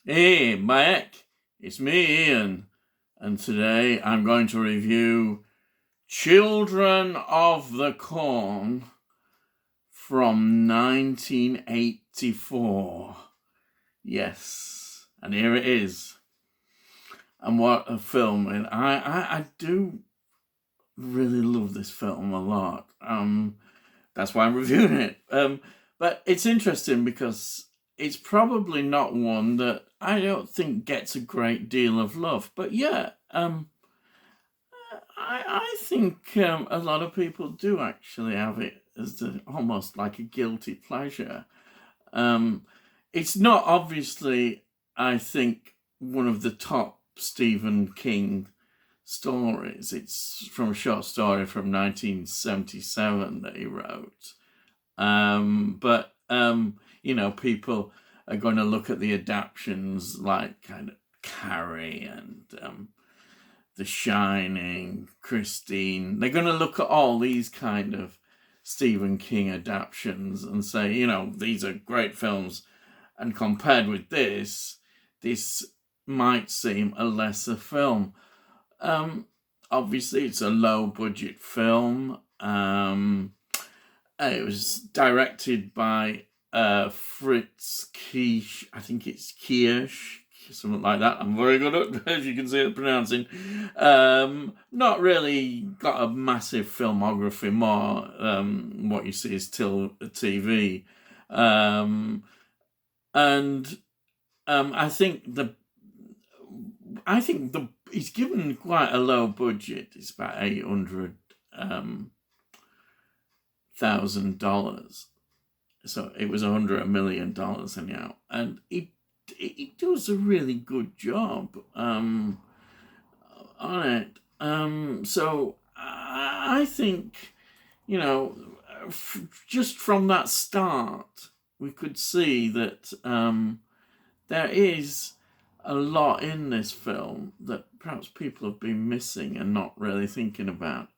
Hey, Mike, it's me, Ian, and today I'm going to review Children of the Corn from 1984. Yes, and here it is. And what a film. And I do really love this film a lot. That's why I'm reviewing it. But it's interesting because it's probably not one that I don't think gets a great deal of love. But yeah, I think a lot of people do actually have it as almost like a guilty pleasure. Um, it's not obviously, I think, one of the top Stephen King stories. It's from a short story from 1977 that he wrote. But people are going to look at the adaptations like kind of Carrie and The Shining, Christine. They're going to look at all these kind of Stephen King adaptations and say, these are great films. And compared with this might seem a lesser film. Obviously, it's a low budget film. It was directed by Fritz Kiesch. I think it's Kiesch, something like that. I'm very good at, as you can see, at pronouncing. Not really got a massive filmography. More what you see is still TV. I think he's given quite a low budget. It's about $800,000. So it was under $1 million anyhow, and he does a really good job on it. So I think just from that start, we could see that there is a lot in this film that perhaps people have been missing and not really thinking about.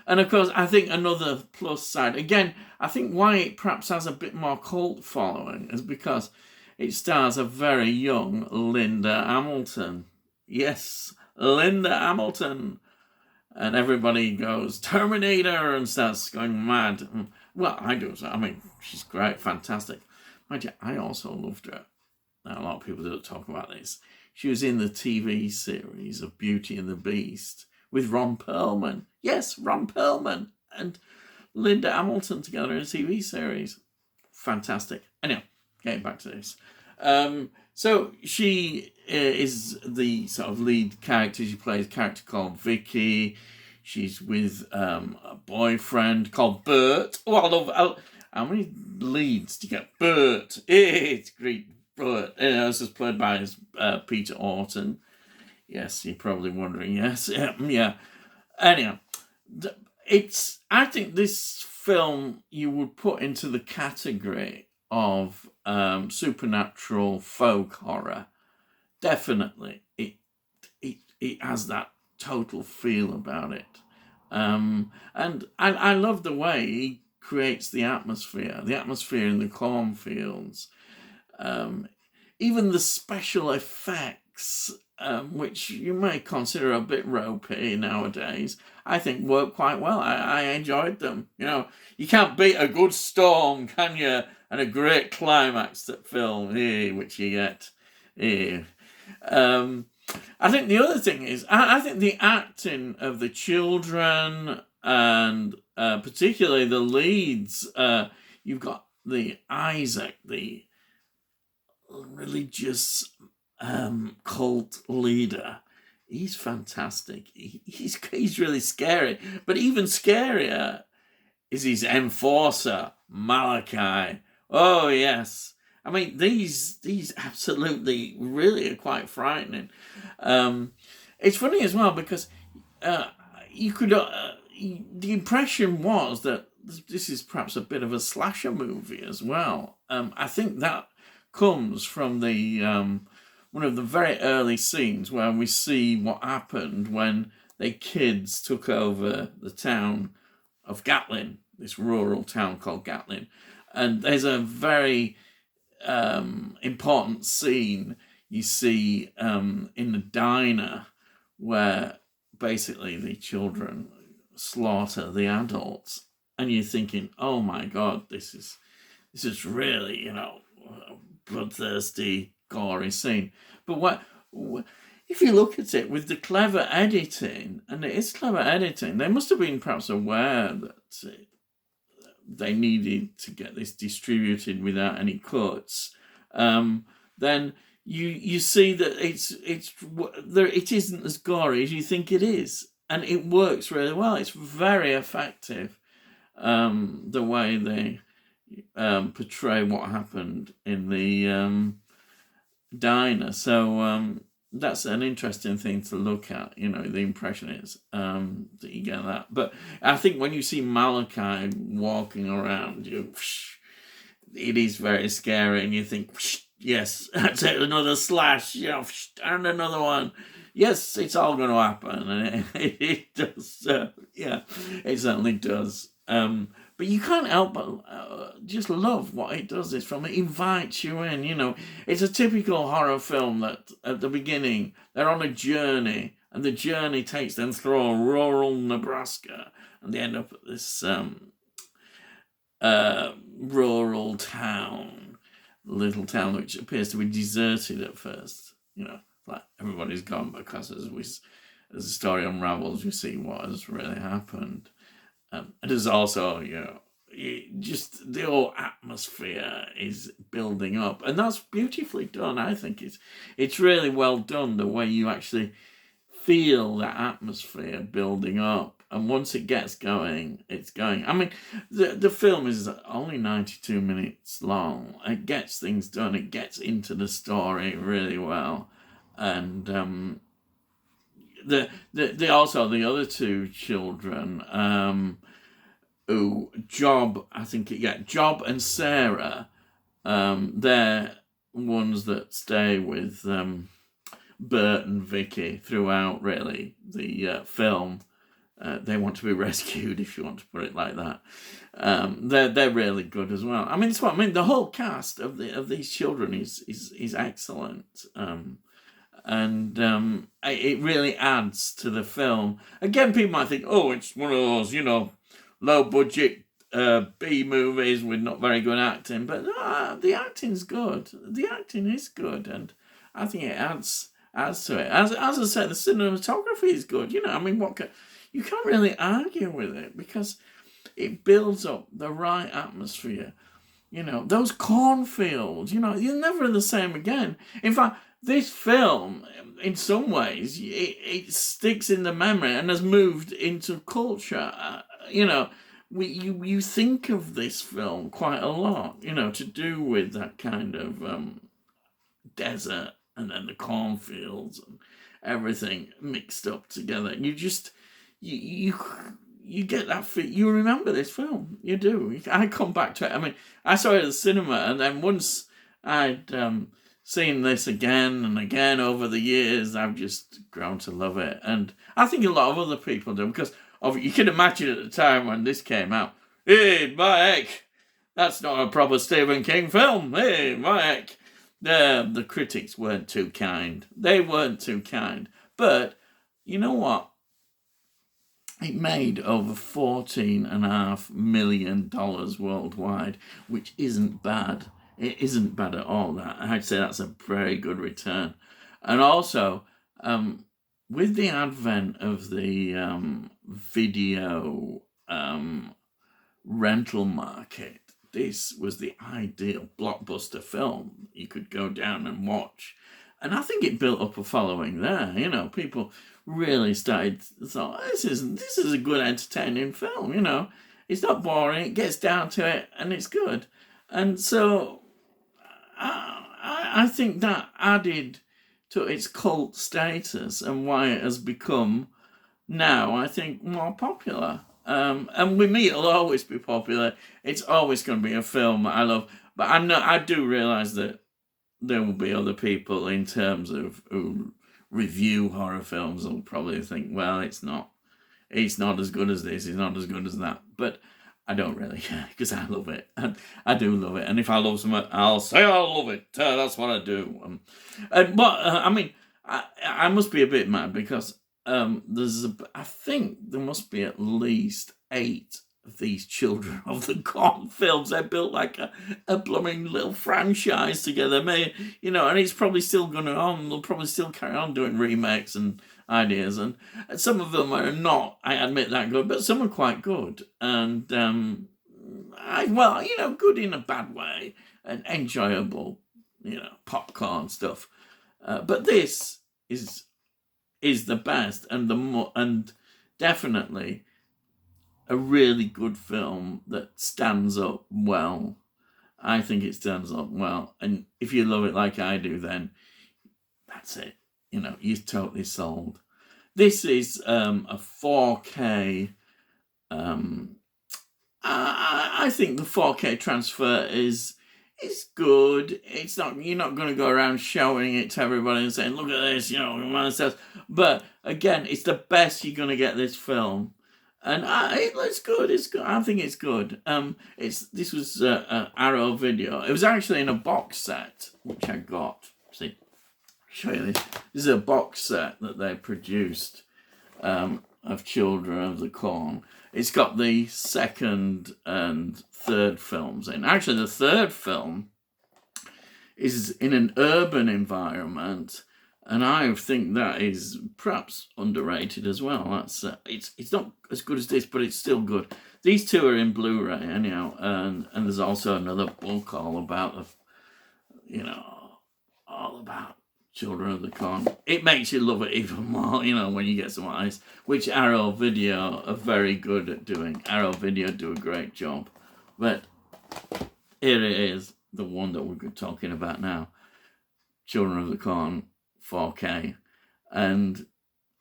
And of course, I think another plus side, again, I think why it perhaps has a bit more cult following is because it stars a very young Linda Hamilton. Yes, Linda Hamilton. And everybody goes, Terminator, and starts going mad. Well, I do. I mean, she's great, fantastic. Mind you, I also loved her. Now, a lot of people don't talk about this. She was in the TV series of Beauty and the Beast with Ron Perlman. Yes, Ron Perlman and Linda Hamilton together in a TV series. Fantastic. Anyway, getting back to this. So she is the sort of lead character. She plays a character called Vicky. She's with a boyfriend called Bert. Oh, I love. How many leads do you get? Bert. It's great. Bert. This is played by Peter Orton. Yes, you're probably wondering. Yes, yeah. Anyhow, I think this film you would put into the category of supernatural folk horror. Definitely, it has that total feel about it, and I love the way he creates the atmosphere in the cornfields, even the special effects, which you may consider a bit ropey nowadays, I think work quite well. I enjoyed them. You can't beat a good storm, can you? And a great climax that film, which you get. I think the other thing is, I think the acting of the children and particularly the leads, you've got the Isaac, the religious cult leader. He's fantastic. He's really scary. But even scarier is his enforcer, Malachi. Oh, yes. I mean, these absolutely really are quite frightening. It's funny as well because you could the impression was that this is perhaps a bit of a slasher movie as well. I think that comes from the one of the very early scenes where we see what happened when the kids took over the town of Gatlin, this rural town called Gatlin. And there's a very important scene. you see in the diner where basically the children slaughter the adults, and you're thinking, oh my God, this is really, a bloodthirsty, gory scene. But if you look at it with the clever editing, and it is clever editing, they must have been perhaps aware that they needed to get this distributed without any cuts. Then you see that it isn't as gory as you think it is, and it works really well. It's very effective, the way they portray what happened in the diner. So that's an interesting thing to look at. The impression is that you get that. But I think when you see Malachi walking around, it is very scary, and you think, yes, that's it, another slash, and another one. Yes, it's all going to happen, and it does. It certainly does. But you can't help but just love what it does. It invites you in. It's a typical horror film that at the beginning they're on a journey, and the journey takes them through rural Nebraska, and they end up at this rural town, little town which appears to be deserted at first. Like everybody's gone, because as the story unravels, you see what has really happened. It is also, just the whole atmosphere is building up, and that's beautifully done. I think it's really well done, the way you actually feel that atmosphere building up, and once it gets going, it's going. I mean, the film is only 92 minutes long. It gets things done. It gets into the story really well, and the also the other two children, Job and Sarah, they're ones that stay with Bert and Vicky throughout, really, the film. They want to be rescued, if you want to put it like that. They're really good as well. I mean, it's what I mean. The whole cast of these children is excellent. And it really adds to the film. Again, people might think, oh, it's one of those, low budget B movies with not very good acting, but the acting's good. The acting is good, and I think it adds to it. As I said, the cinematography is good. You can't really argue with it, because it builds up the right atmosphere. Those cornfields. You're never the same again. In fact, this film, in some ways, it sticks in the memory and has moved into culture. You think of this film quite a lot, to do with that kind of desert, and then the cornfields and everything mixed up together. You just you get that feel. You remember this film. You do. I come back to it. I mean, I saw it at the cinema, and then once I'd seen this again and again over the years, I've just grown to love it. And I think a lot of other people do, because you can imagine at the time when this came out, hey, Mike, that's not a proper Stephen King film. Hey, Mike. The critics weren't too kind. They weren't too kind. But you know what? It made over $14.5 million worldwide, which isn't bad. It isn't bad at all. I'd say that's a very good return. And also, with the advent of the video rental market, this was the ideal blockbuster film you could go down and watch. And I think it built up a following there. People really thought, this is a good entertaining film. It's not boring. It gets down to it, and it's good. And so I think that added to its cult status, and why it has become now, I think, more popular. And with me, it'll always be popular. It's always going to be a film that I love. But I do realise that there will be other people, in terms of who review horror films, will probably think, well, it's not as good as this, it's not as good as that. But I don't really care because I love it. I do love it. And if I love something, I'll say I love it. That's what I do. I mean, I must be a bit mad because I think there must be at least 8 of these Children of the Corn films. They're built like a blooming little franchise together. And it's probably still going on. They'll probably still carry on doing remakes and ideas, and some of them are not, I admit, that good, but some are quite good, and good in a bad way, and enjoyable, popcorn stuff. But this is the best, and definitely a really good film that stands up well. I think it stands up well, and if you love it like I do, then that's it. You're totally sold. This is a 4K. I think the 4K transfer is good. It's not, you're not going to go around showing it to everybody and saying, "Look at this," But again, it's the best you're going to get this film, and it's good. It's good. I think it's good. This was Arrow Video. It was actually in a box set which I got. See. Show you this. This is a box set that they produced of Children of the Corn. It's got the second and third films in. Actually, the third film is in an urban environment, and I think that is perhaps underrated as well. That's it's not as good as this, but it's still good. These two are in Blu-ray anyhow, and there's also another book all about all about Children of the Corn. It makes you love it even more, when you get some eyes, which Arrow Video are very good at doing. Arrow Video do a great job. But here it is, the one that we're talking about now. Children of the Corn 4K. And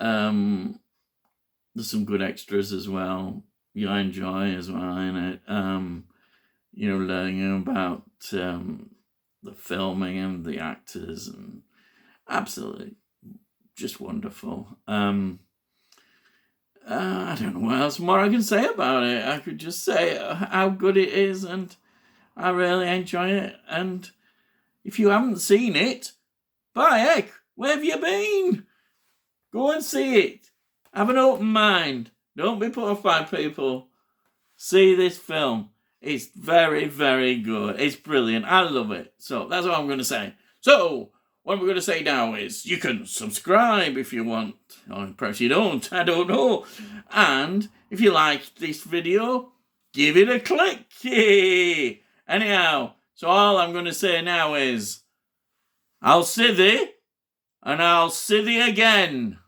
there's some good extras as well. You enjoy as well in it. Learning about the filming and the actors, and absolutely just wonderful. I don't know what else more I can say about it. I could just say how good it is, and I really enjoy it. And if you haven't seen it, by heck, where have you been? Go and see it. Have an open mind. Don't be put off by people. See this film. It's very, very good. It's brilliant. I love it. So that's what I'm going to say. So what we're going to say now is you can subscribe if you want, or perhaps you don't, I don't know. And if you like this video, give it a click. Anyhow, so all I'm going to say now is, I'll see thee, and I'll see thee again.